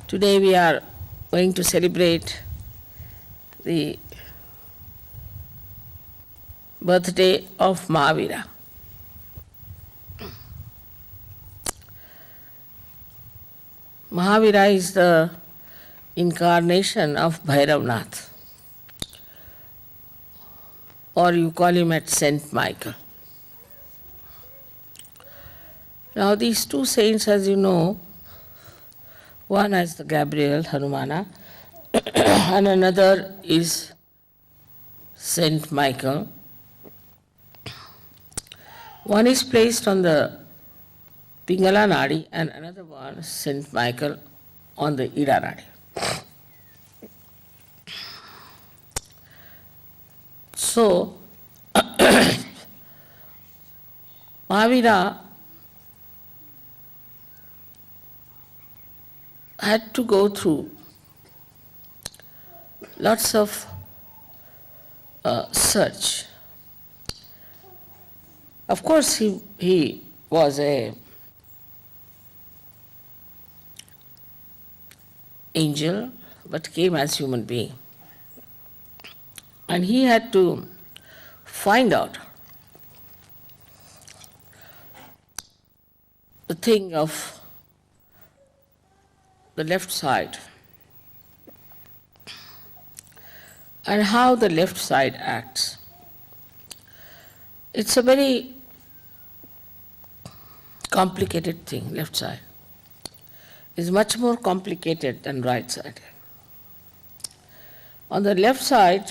Today we are going to celebrate the birthday of Mahavira. Mahavira is the incarnation of Bhairavnath, or you call him at Saint Michael. Now these two saints, as you know, one is the Gabriel, Hanumana, and another is Saint Michael. One is placed on the Pingala Nadi and another one, Saint Michael, on the Ida Nadi. So, Mahavira had to go through lots of search. Of course, he was a angel, but came as human being. And he had to find out the thing of the left side and how the left side acts. It's a very complicated thing, left side. It's much more complicated than right side. On the left side,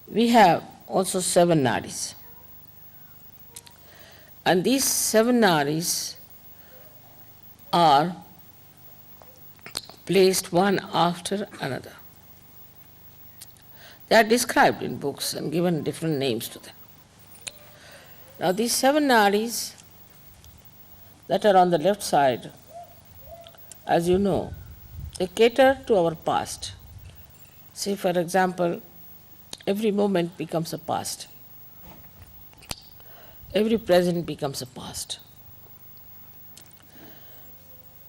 we have also 7 nadis. And these 7 nadis are placed one after another. They are described in books and given different names to them. Now these 7 nadis that are on the left side, as you know, they cater to our past. Say, for example, every moment becomes a past. Every present becomes a past.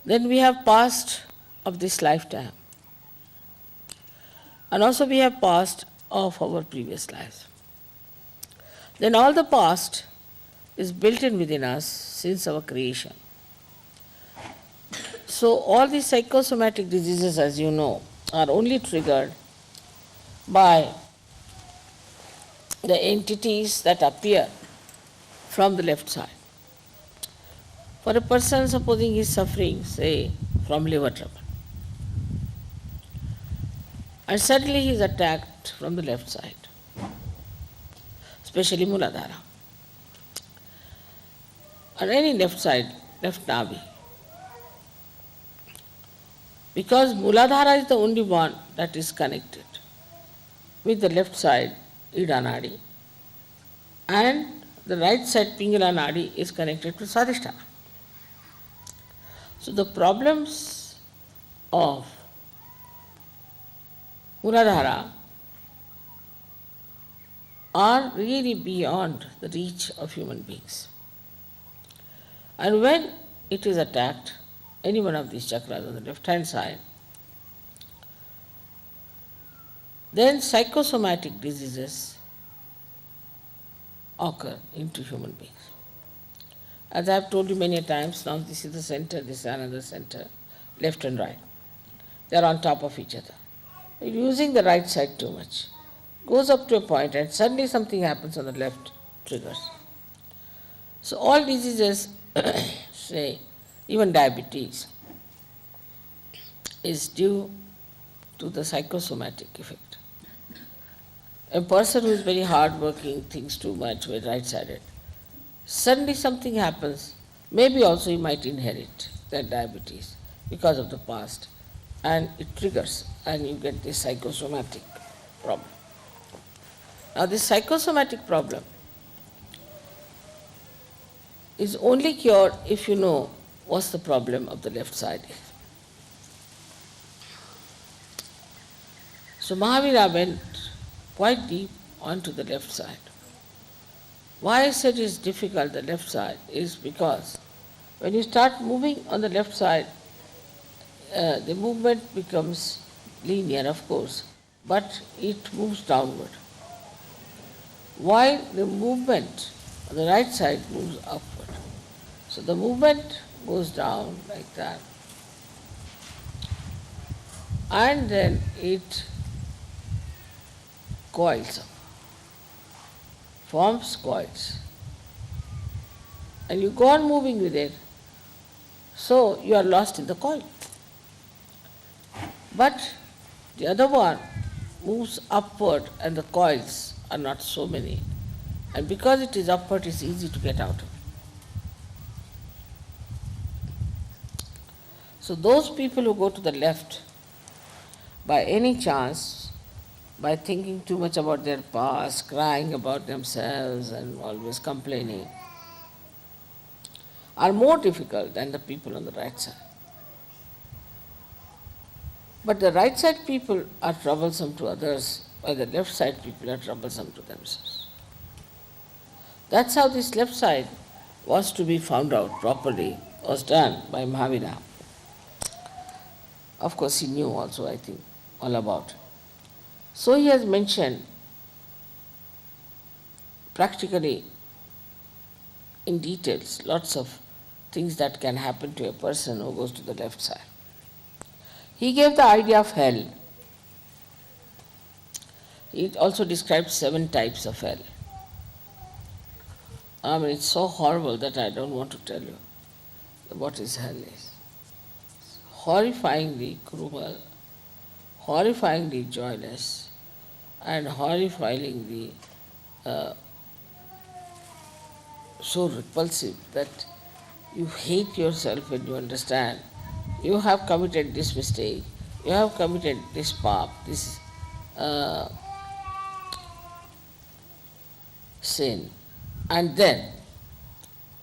Then we have past of this lifetime. And also we have past of our previous lives. Then all the past is built in within us since our creation. So all these psychosomatic diseases, as you know, are only triggered by the entities that appear from the left side. For a person, supposing he is suffering, say, from liver trouble, and suddenly he is attacked from the left side, especially Muladhara, or any left side, left navi. Because Muladhara is the only one that is connected with the left side, Ida Nadi, and the right side, Pingala Nadi, is connected to Swadhisthana. So the problems of Muladhara are really beyond the reach of human beings. And when it is attacked, any one of these chakras on the left-hand side, then psychosomatic diseases occur into human beings. As I have told you many times, now this is the center, this is another center, left and right. They are on top of each other. Using the right side too much goes up to a point and suddenly something happens on the left, triggers. So all diseases, say even diabetes, is due to the psychosomatic effect. A person who is very hard-working, thinks too much, very right-sided, suddenly something happens, maybe also he might inherit that diabetes because of the past, and it triggers, and you get this psychosomatic problem. Now this psychosomatic problem is only cured if you know what's the problem of the left side is. So Mahavira went quite deep onto the left side. Why I said it's difficult, the left side, is because when you start moving on the left side, the movement becomes linear, of course, but it moves downward. While the movement on the right side moves upward. So the movement goes down like that, and then it coils up, forms coils, and you go on moving with it, so you are lost in the coil. But the other one moves upward and the coils are not so many, and because it is upward, it's easy to get out of it. So those people who go to the left, by any chance, by thinking too much about their past, crying about themselves and always complaining, are more difficult than the people on the right side. But the right side people are troublesome to others, while the left side people are troublesome to themselves. That's how this left side was to be found out properly, was done by Mahavira. Of course, he knew also, I think, all about it. So he has mentioned practically in details lots of things that can happen to a person who goes to the left side. He gave the idea of hell. He also described 7 types of hell. I mean, it's so horrible that I don't want to tell you what is hell is. It's horrifyingly cruel, horrifyingly joyless, and horrifyingly so repulsive that you hate yourself when you understand you have committed this mistake, you have committed this path, this sin, and then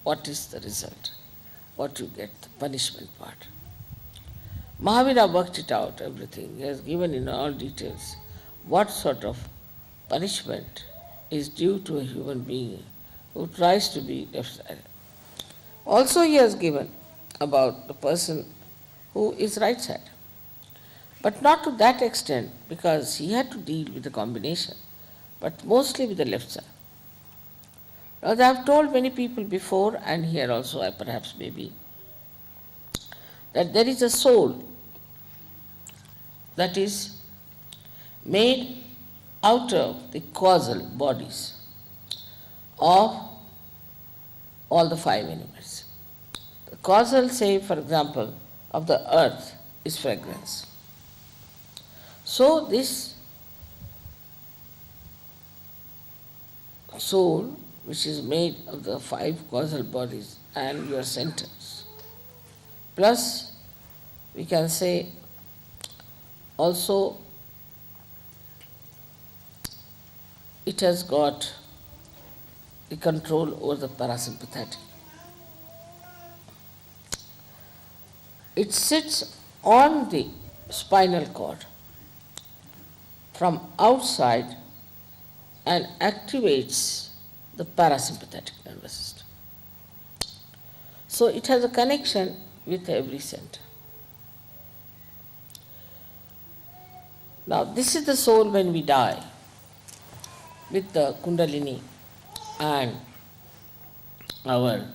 what is the result? What you get, the punishment part. Mahavira worked it out, everything. He has given in all details what sort of punishment is due to a human being who tries to be left-sided. Also he has given about the person who is right-sided, but not to that extent, because he had to deal with the combination, but mostly with the left side. Now, I have told many people before, and here also I perhaps maybe, that there is a soul that is made out of the causal bodies of all the 5 elements. The causal, say for example, of the earth is fragrance. So this soul, which is made of the 5 causal bodies and your centers, plus we can say also it has got the control over the parasympathetic. It sits on the spinal cord from outside and activates the parasympathetic nervous system. So it has a connection with every center. Now this is the soul when we die, with the Kundalini and our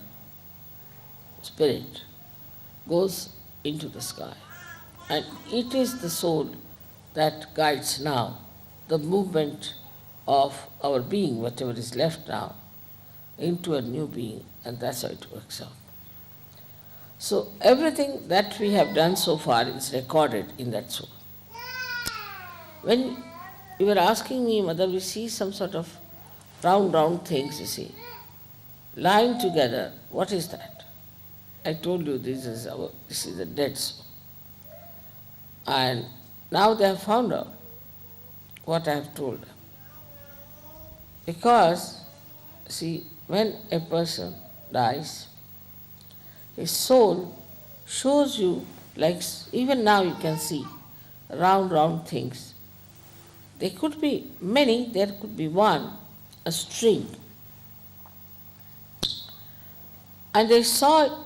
spirit goes into the sky. And it is the soul that guides now the movement of our being, whatever is left now, into a new being, and that's how it works out. So everything that we have done so far is recorded in that soul. When you were asking me, Mother, we see some sort of round things, you see, lying together. What is that? I told you this is a dead soul. And now they have found out what I have told them. Because, see, when a person dies, his soul shows you, like even now you can see, round things. There could be many, there could be one, a string. And they saw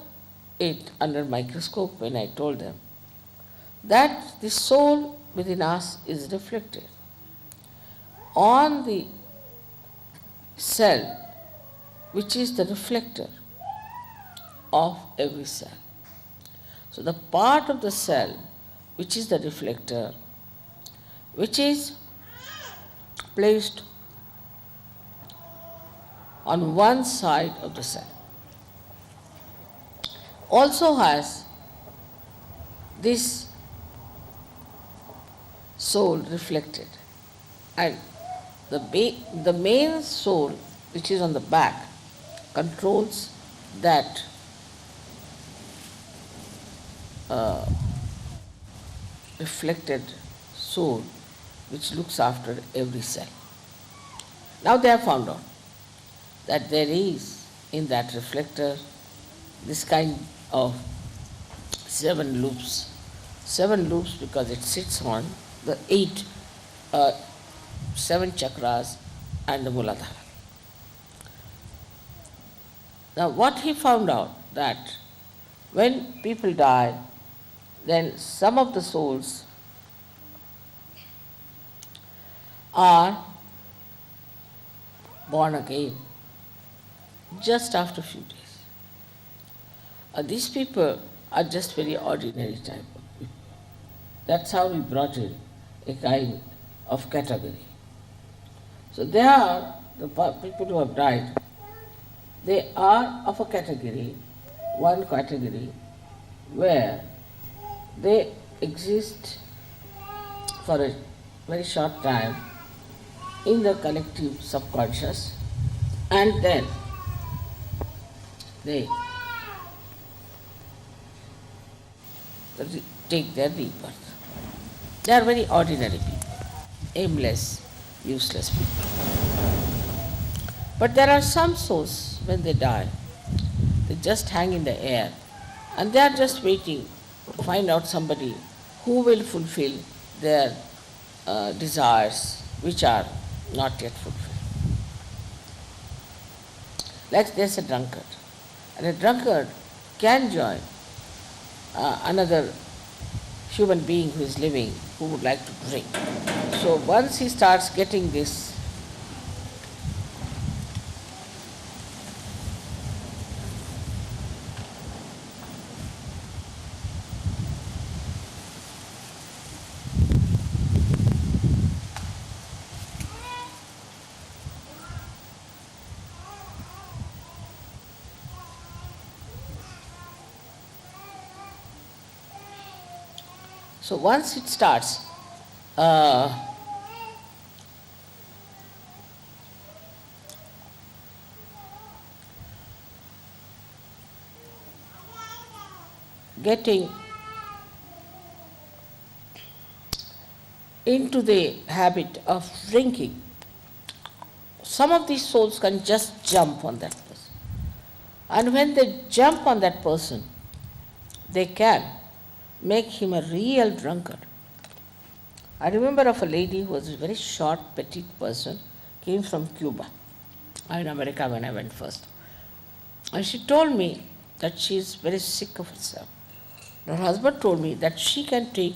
it under microscope when I told them that the soul within us is reflected on the cell, which is the reflector of every cell. So the part of the cell which is the reflector, which is placed on one side of the cell, also has this soul reflected, and the main soul, which is on the back, controls that reflected soul which looks after every cell. Now they have found out that there is in that reflector this kind of 7 loops. 7 loops because it sits on the 7 chakras and the Muladhara. Now what he found out, that when people die, then some of the souls are born again just after a few days. These people are just very ordinary type of people. That's how we brought in a kind of category. So they are the people who have died. They are of a category, one category, where they exist for a very short time in the collective subconscious, and then they take their rebirth. They are very ordinary people, aimless, useless people. But there are some souls, when they die, they just hang in the air, and they are just waiting to find out somebody who will fulfill their desires, which are not yet fulfilled. Like there's a drunkard, and a drunkard can join another human being who is living, who would like to drink. So once he starts getting this So once it starts getting into the habit of drinking, some of these souls can just jump on that person. And when they jump on that person, they can make him a real drunkard. I remember of a lady who was a very short, petite person, came from Cuba, in America when I went first. And she told me that she is very sick of herself. Her husband told me that she can take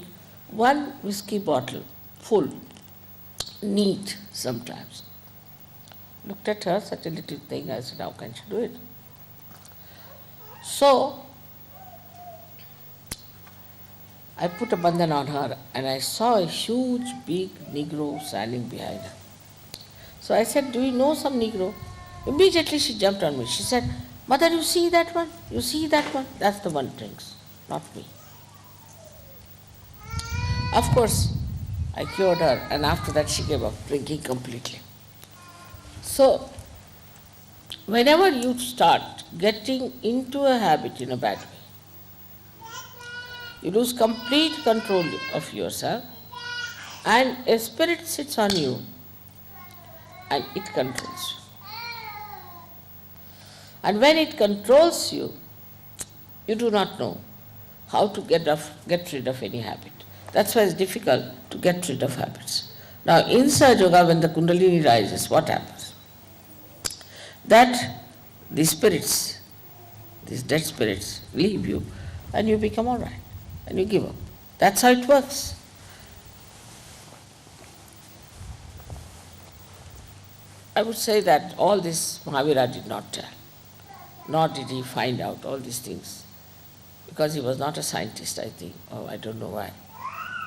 1 whiskey bottle full, neat sometimes. Looked at her, such a little thing, I said, how can she do it? So I put a bandhan on her, and I saw a huge, big Negro standing behind her. So I said, do you know some Negro? Immediately she jumped on me. She said, Mother, you see that one? You see that one? That's the one who drinks, not me. Of course, I cured her, and after that she gave up drinking completely. So, whenever you start getting into a habit in a bad way, you lose complete control of yourself, and a spirit sits on you and it controls you. And when it controls you, you do not know how to get rid of any habit. That's why it's difficult to get rid of habits. Now, in Sahaja Yoga, when the Kundalini rises, what happens? That these spirits, these dead spirits, leave you, and you become all right, and you give up. That's how it works. I would say that all this Mahavira did not tell, nor did he find out all these things, because he was not a scientist, I think, or I don't know why.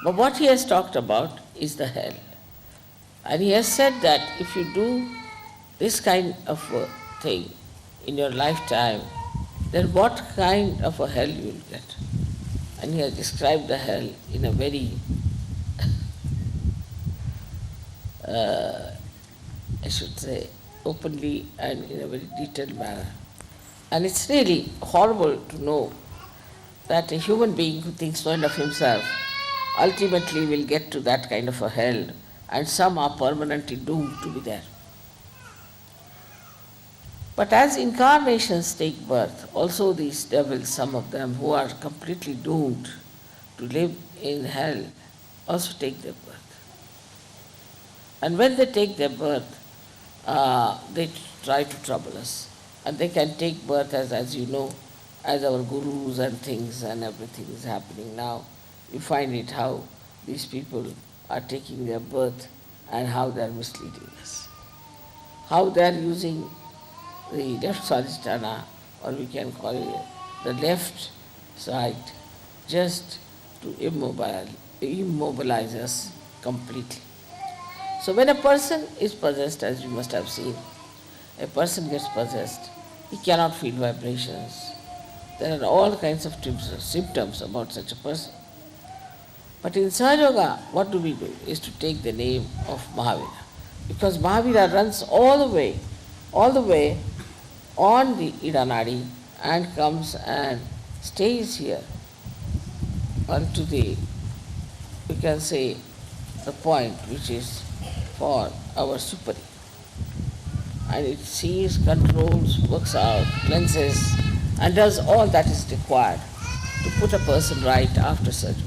But what he has talked about is the hell. And he has said that if you do this kind of a thing in your lifetime, then what kind of a hell you will get. And he has described the hell in a very, I should say, openly and in a very detailed manner. And it's really horrible to know that a human being who thinks no end of himself ultimately will get to that kind of a hell, and some are permanently doomed to be there. But as incarnations take birth, also these devils, some of them who are completely doomed to live in hell, also take their birth. And when they take their birth, they try to trouble us. And they can take birth as you know, as our gurus and things and everything is happening now. You find it how these people are taking their birth and how they are misleading us. How they are using the left swadhisthana, or we can call it the left side, just to immobilize us completely. So when a person is possessed, as you must have seen, a person gets possessed, he cannot feel vibrations. There are all kinds of symptoms about such a person. But in Sahaja Yoga, what do? Is to take the name of Mahavira. Because Mahavira runs all the way on the Idanadi and comes and stays here unto the, we can say, the point which is for our superior. And it sees, controls, works out, cleanses, and does all that is required to put a person right after surgery.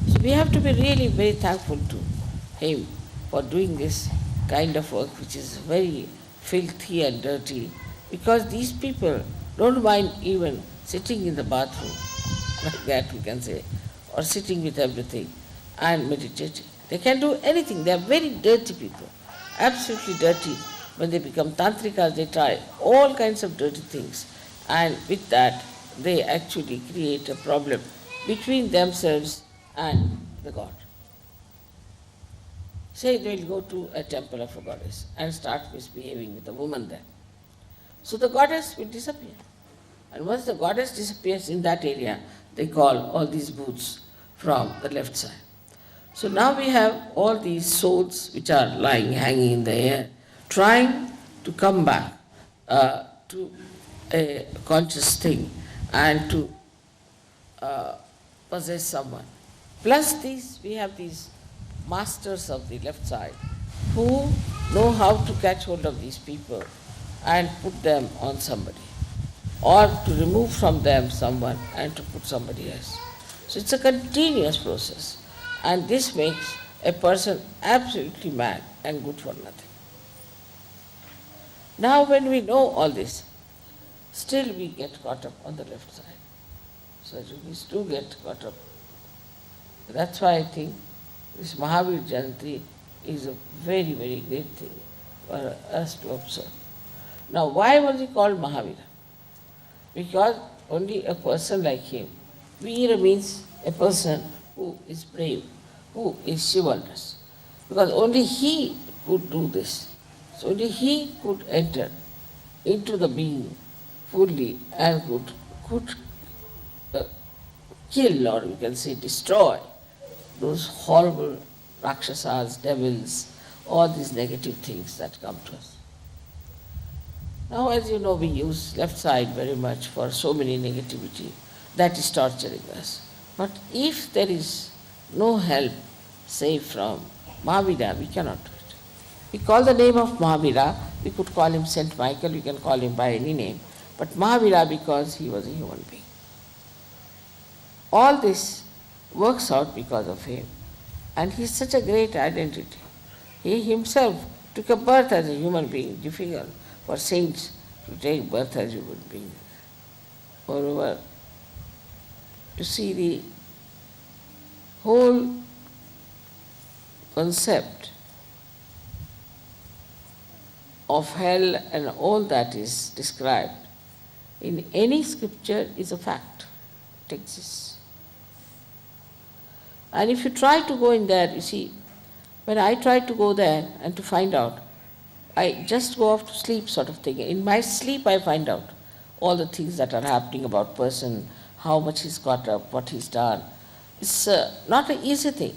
So we have to be really very thankful to him for doing this kind of work which is very filthy and dirty, because these people don't mind even sitting in the bathroom, like that we can say, or sitting with everything and meditating. They can do anything. They are very dirty people, absolutely dirty. When they become tantrikas, they try all kinds of dirty things, and with that they actually create a problem between themselves and the god. Say they will go to a temple of a goddess and start misbehaving with a woman there. So the goddess will disappear. And once the goddess disappears in that area, they call all these booths from the left side. So now we have all these souls which are lying, hanging in the air, trying to come back to a conscious thing and to possess someone. Plus we have these masters of the left side who know how to catch hold of these people and put them on somebody, or to remove from them someone and to put somebody else. So it's a continuous process, and this makes a person absolutely mad and good for nothing. Now when we know all this, still we get caught up on the left side. So we do get caught up. That's why I think this Mahavir Jayanti is a very, very great thing for us to observe. Now why was he called Mahavira? Because only a person like him, Veera means a person who is brave, who is chivalrous. Because only he could do this. So only he could enter into the being fully and could kill, or we can say destroy, those horrible rakshasas, devils, all these negative things that come to us. Now, as you know, we use left side very much for so many negativity. That is torturing us. But if there is no help, save from Mahavira, we cannot do it. We call the name of Mahavira, we could call him Saint Michael, we can call him by any name, but Mahavira because he was a human being. All this works out because of him. And he is such a great identity. He himself took a birth as a human being, difficult for saints to take birth as human beings. Moreover, you see whole concept of hell and all that is described in any scripture is a fact. It exists. And if you try to go in there, you see, when I try to go there and to find out, I just go off to sleep sort of thing. In my sleep I find out all the things that are happening about person, how much he's got up, what he's done. It's not an easy thing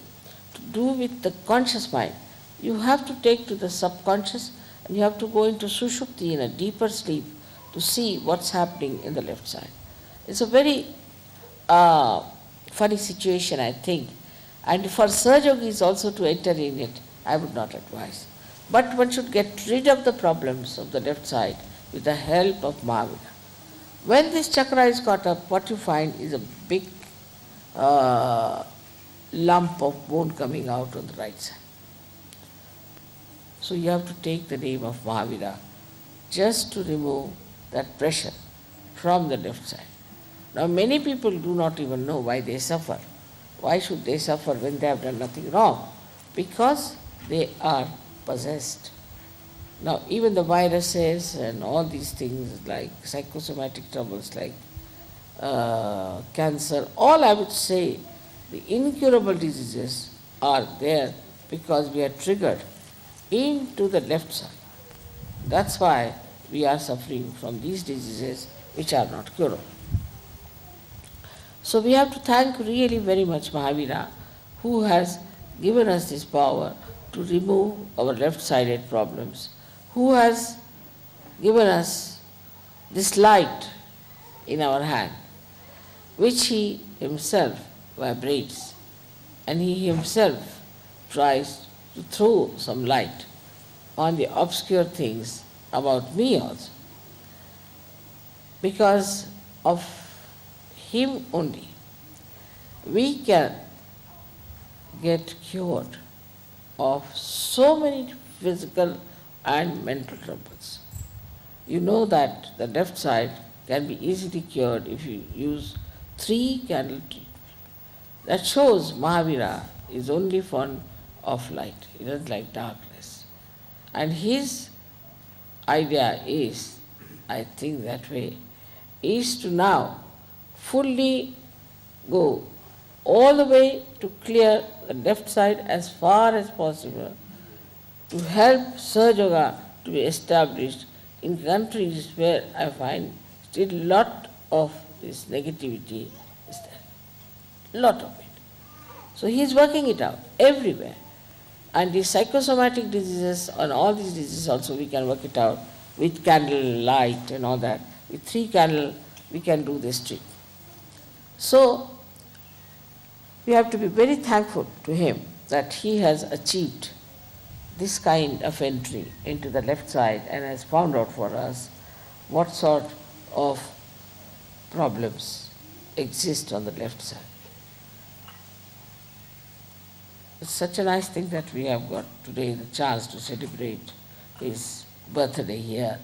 to do with the conscious mind. You have to take to the subconscious and you have to go into sushupti, in a deeper sleep, to see what's happening in the left side. It's a very funny situation, I think. And for Sahaja Yogis also to enter in it, I would not advise. But one should get rid of the problems of the left side with the help of Mahavira. When this chakra is caught up, what you find is a big lump of bone coming out on the right side. So you have to take the name of Mahavira just to remove that pressure from the left side. Now many people do not even know why they suffer. Why should they suffer when they have done nothing wrong? Because they are possessed. Now even the viruses and all these things like psychosomatic troubles like cancer, all I would say, the incurable diseases are there because we are triggered into the left side. That's why we are suffering from these diseases which are not curable. So we have to thank really very much Mahavira, who has given us this power to remove our left-sided problems, who has given us this light in our hand, which he himself vibrates, and he himself tries to throw some light on the obscure things about me also. Because of him only, we can get cured of so many physical and mental troubles. You know that the left side can be easily cured if you use 3 candle treatment. That shows Mahavira is only fond of light. He doesn't like darkness. And his idea is, I think that way, is to now fully go all the way to clear the left side as far as possible, to help Sahaja Yoga to be established in countries where I find still a lot of this negativity is there. Lot of it. So he is working it out everywhere. And the psychosomatic diseases and all these diseases also we can work it out with candle light and all that. With 3 candles we can do this trick. So we have to be very thankful to him that he has achieved this kind of entry into the left side and has found out for us what sort of problems exist on the left side. It's such a nice thing that we have got today the chance to celebrate his birthday here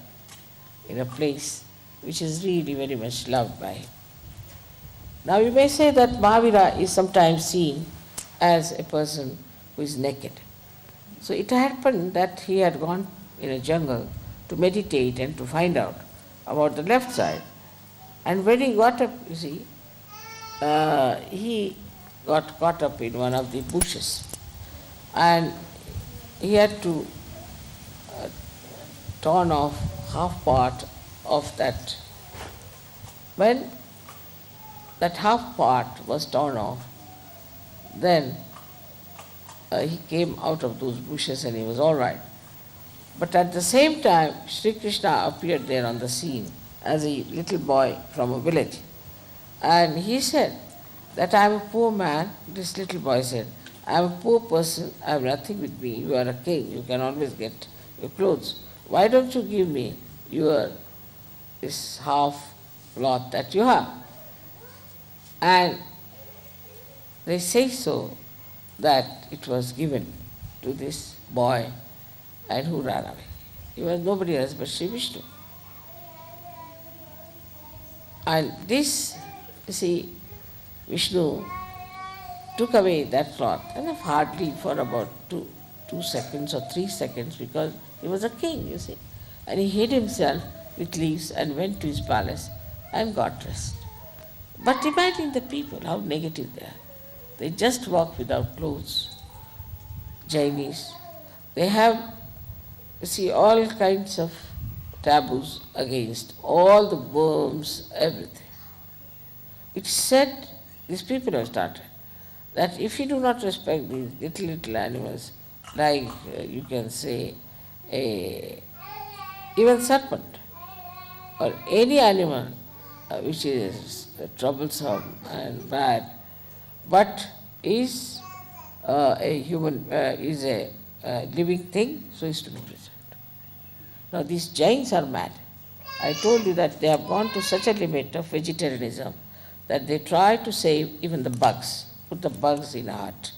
in a place which is really very much loved by him. Now you may say that Mahavira is sometimes seen as a person who is naked. So it happened that he had gone in a jungle to meditate and to find out about the left side. And when he got up, you see, he got caught up in one of the bushes. And he had to torn off half part of that. When that half part was torn off, then he came out of those bushes and he was all right. But at the same time, Sri Krishna appeared there on the scene as a little boy from a village. And he said that I am a poor man. This little boy said, I am a poor person, I have nothing with me. You are a king, you can always get your clothes. Why don't you give me this half cloth that you have? And they say so that it was given to this boy and who ran away. He was nobody else but Sri Vishnu. And this, you see, Vishnu took away that cloth, and hardly for about 2 seconds or 3 seconds, because he was a king, you see. And he hid himself with leaves and went to his palace and got dressed. But imagine the people, how negative they are. They just walk without clothes. Jainis, they have, you see, all kinds of taboos against all the worms, everything. It's said, these people have started, that if you do not respect these little animals, like you can say even serpent or any animal which is troublesome and bad, but is a human, is a living thing, so is to be preserved. Now these Jains are mad. I told you that they have gone to such a limit of vegetarianism that they try to save even the bugs, put the bugs in a hut.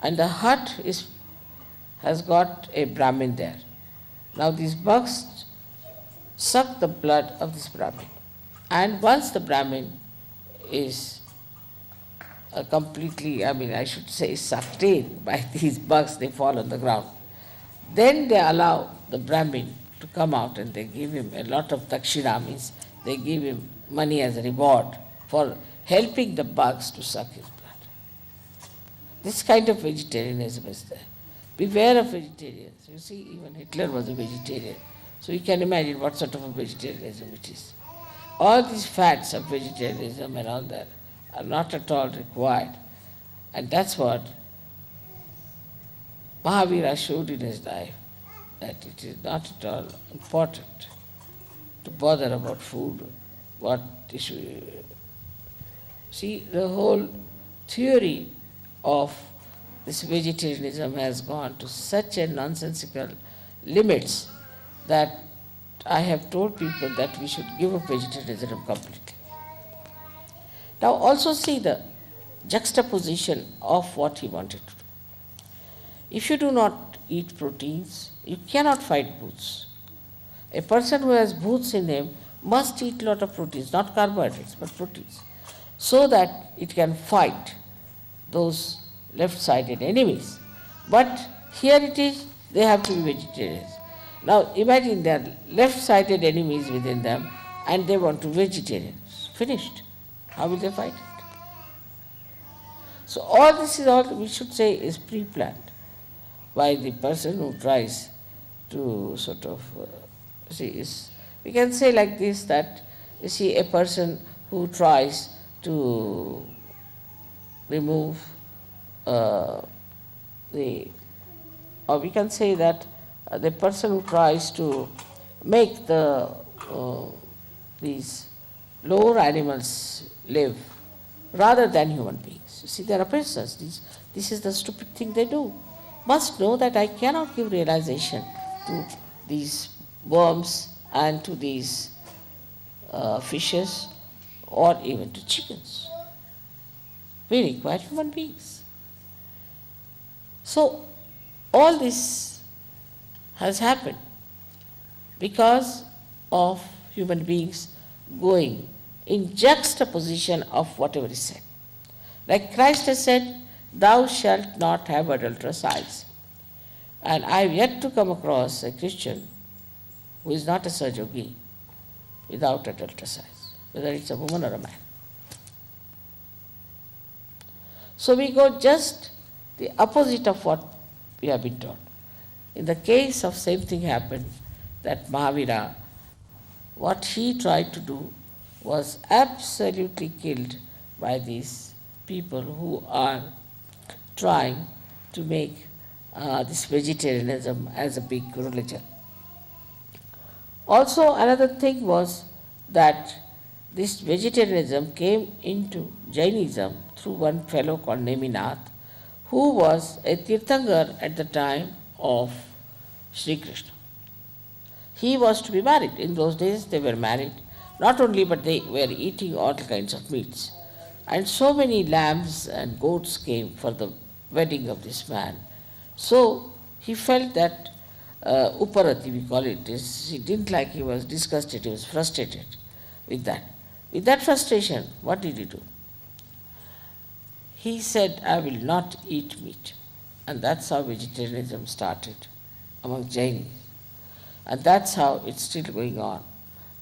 And the hut has got a Brahmin there. Now these bugs suck the blood of this Brahmin. And once the Brahmin is completely, I should say, sucked in by these bugs, they fall on the ground. Then they allow the Brahmin to come out and they give him a lot of dakshina, means they give him money as a reward for helping the bugs to suck his blood. This kind of vegetarianism is there. Beware of vegetarians. You see, even Hitler was a vegetarian. So you can imagine what sort of a vegetarianism it is. All these fads of vegetarianism and all that are not at all required. And that's what Mahavira showed in his life, that it is not at all important to bother about food, what issue. See, the whole theory of this vegetarianism has gone to such a nonsensical limits that I have told people that we should give up vegetarianism completely. Now also see the juxtaposition of what he wanted to do. If you do not eat proteins, you cannot fight bhoots. A person who has bhoots in him must eat a lot of proteins, not carbohydrates, but proteins, so that it can fight those left-sided enemies. But here it is, they have to be vegetarians. Now imagine there are left-sided enemies within them and they want to be vegetarians. Finished. How will they fight it? So all this is all, we should say, is pre-planned by the person who tries to sort of, we can say like this, that you see a person who tries to remove or we can say that the person who tries to make these lower animals live rather than human beings. You see, there are persons, this is the stupid thing they do. Must know that I cannot give realization to these worms and to these fishes or even to chickens. We require human beings. So all this has happened because of human beings going in juxtaposition of whatever is said. Like Christ has said, thou shalt not have adulterous eyes. And I have yet to come across a Christian who is not a Sahajogi without adulterous eyes, whether it's a woman or a man. So we go just the opposite of what we have been taught. In the case of same thing happened, that Mahavira, what he tried to do was absolutely killed by these people who are trying to make this vegetarianism as a big religion. Also another thing was that this vegetarianism came into Jainism through one fellow called Neminath, who was a Tirthankar at the time of Sri Krishna. He was to be married. In those days they were married, not only but they were eating all kinds of meats. And so many lambs and goats came for the wedding of this man. So he felt that Uparati, we call it, he didn't like, he was disgusted, he was frustrated with that. With that frustration, what did he do? He said, I will not eat meat. And that's how vegetarianism started among Jainis. And that's how it's still going on.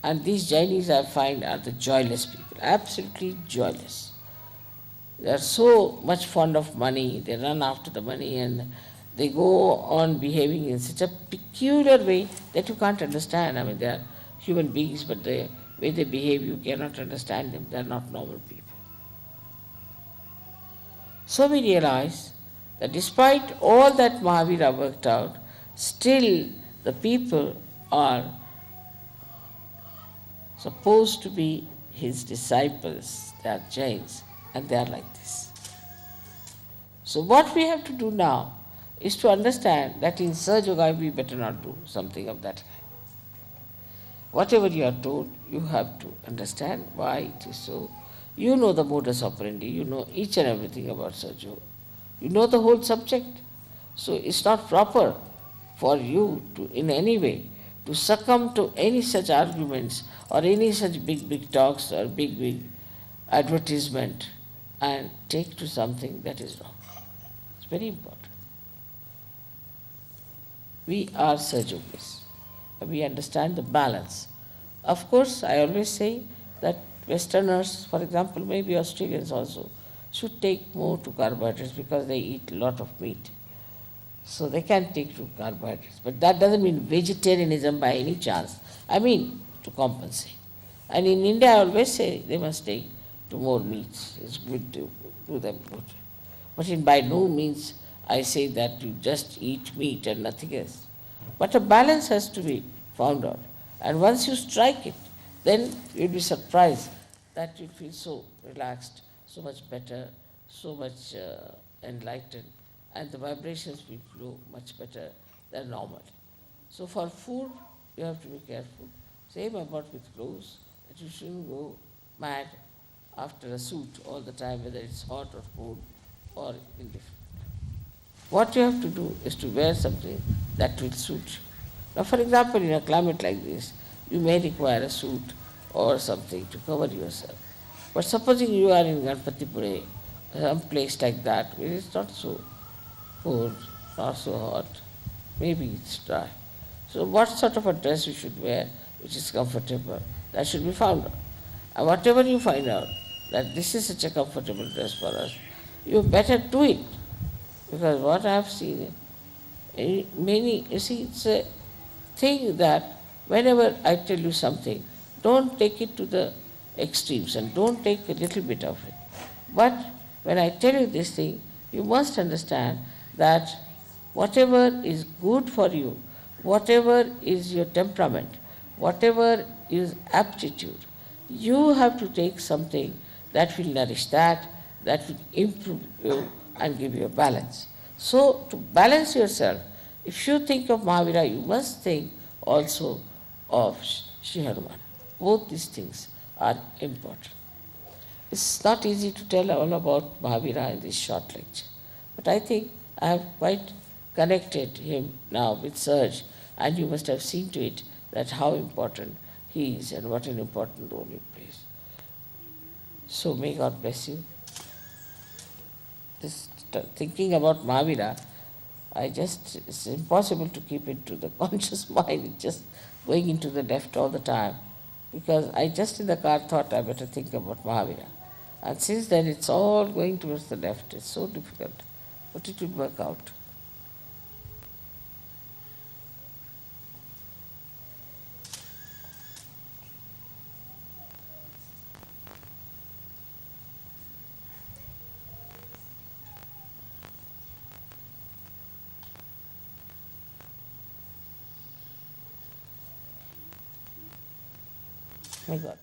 And these Jainis, I find, are the joyless people, absolutely joyless. They are so much fond of money, they run after the money, and they go on behaving in such a peculiar way that you can't understand. I mean, they are human beings, but the way they behave, you cannot understand them. They are not normal people. So we realize that despite all that Mahavira worked out, still the people are supposed to be his disciples. They are Jains, and they are like this. So what we have to do now is to understand that in Sahaja Yoga we better not do something of that kind. Whatever you are told, you have to understand why it is so. You know the modus operandi, you know each and everything about Sahaja Yoga. You know the whole subject. So it's not proper for you to, in any way, to succumb to any such arguments or any such big talks or big advertisement and take to something that is wrong. It's very important. We are Sahaja Yogis. We understand the balance. Of course, I always say that Westerners, for example, maybe Australians also, should take more to carbohydrates because they eat a lot of meat. So they can take to carbohydrates. But that doesn't mean vegetarianism by any chance. I mean to compensate. And in India, I always say they must take to more meats. It's good to do them good. But by no means I say that you just eat meat and nothing else. But a balance has to be found out. And once you strike it, then you'll be surprised that you'll feel so relaxed, so much better, so much enlightened, and the vibrations will flow much better than normal. So for food, you have to be careful. Same about with clothes, that you shouldn't go mad after a suit all the time, whether it's hot or cold or indifferent. What you have to do is to wear something that will suit you. Now, for example, in a climate like this, you may require a suit or something to cover yourself. But supposing you are in Ganpatipure, some place like that, where it's not so cold, not so hot, maybe it's dry. So what sort of a dress you should wear which is comfortable, that should be found out. And whatever you find out, that this is such a comfortable dress for us, you better do it. Because what I have seen, many, you see, it's a thing that whenever I tell you something, don't take it to the extremes and don't take a little bit of it. But when I tell you this thing, you must understand that whatever is good for you, whatever is your temperament, whatever is aptitude, you have to take something that will nourish that will improve you and give you a balance. So to balance yourself, if you think of Mahavira, you must think also of Sri Hanuman. Both these things are important. It's not easy to tell all about Mahavira in this short lecture, but I think I have quite connected him now with Sahaja, and you must have seen to it that how important he is and what an important role he plays. So may God bless you. This thinking about Mahavira, it's impossible to keep it to the conscious mind. It's just going into the left all the time. Because I just in the car thought I better think about Mahavira. And since then it's all going towards the left. It's so difficult. But it will work out. My God.